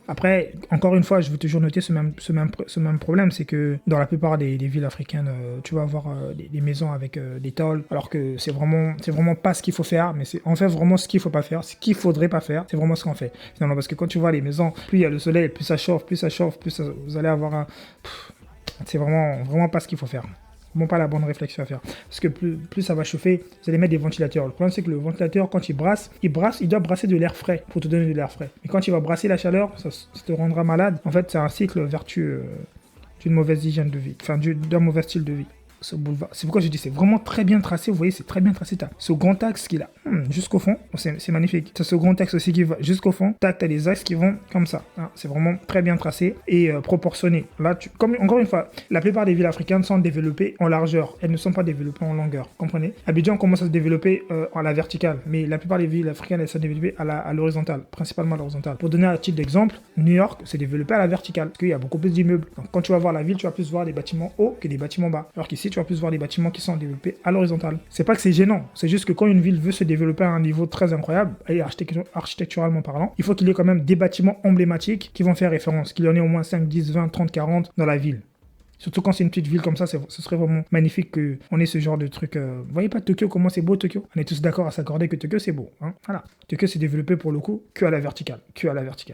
Après, encore une fois, je veux toujours noter ce même problème, c'est que dans la plupart des villes africaines, tu vas avoir des maisons avec des tôles, alors que c'est vraiment pas ce qu'il faut faire, mais c'est en fait vraiment ce qu'il faut pas faire, ce qu'il faudrait pas faire, c'est vraiment ce qu'on fait. Finalement, parce que quand tu vois les maisons, plus il y a le soleil, plus ça chauffe, vous allez avoir un... C'est vraiment pas ce qu'il faut faire. Bon, pas la bonne réflexion à faire. Parce que plus ça va chauffer, vous allez mettre des ventilateurs. Le problème, c'est que le ventilateur, quand il doit brasser de l'air frais pour te donner de l'air frais. Et quand il va brasser la chaleur, ça te rendra malade. En fait, c'est un cycle vertueux d'une mauvaise hygiène de vie, enfin d'un mauvais style de vie. Ce boulevard. C'est pourquoi je dis c'est vraiment très bien tracé. Vous voyez, c'est très bien tracé. T'as ce grand axe qui est là, jusqu'au fond. Bon, c'est magnifique. T'as ce grand axe aussi qui va jusqu'au fond. Tac, t'as des axes qui vont comme ça. Hein. C'est vraiment très bien tracé et proportionné. Là, comme encore une fois, la plupart des villes africaines sont développées en largeur. Elles ne sont pas développées en longueur. Comprenez? Abidjan commence à se développer à la verticale, mais la plupart des villes africaines elles sont développées à l'horizontale, principalement à l'horizontale. Pour donner un titre d'exemple, New York s'est développé à la verticale parce qu'il y a beaucoup plus d'immeubles. Donc, quand tu vas voir la ville, tu vas plus voir des bâtiments hauts que des bâtiments bas. Alors qu'ici, tu vas plus voir des bâtiments qui sont développés à l'horizontale. C'est pas que c'est gênant, c'est juste que quand une ville veut se développer à un niveau très incroyable, et architecturalement parlant, il faut qu'il y ait quand même des bâtiments emblématiques qui vont faire référence, qu'il y en ait au moins 5, 10, 20, 30, 40 dans la ville. Surtout quand c'est une petite ville comme ça, ce serait vraiment magnifique qu'on ait ce genre de truc. Vous voyez pas Tokyo, comment c'est beau Tokyo? On est tous d'accord à s'accorder que Tokyo c'est beau. Hein, voilà. Tokyo s'est développé pour le coup que à la verticale. Que à la verticale.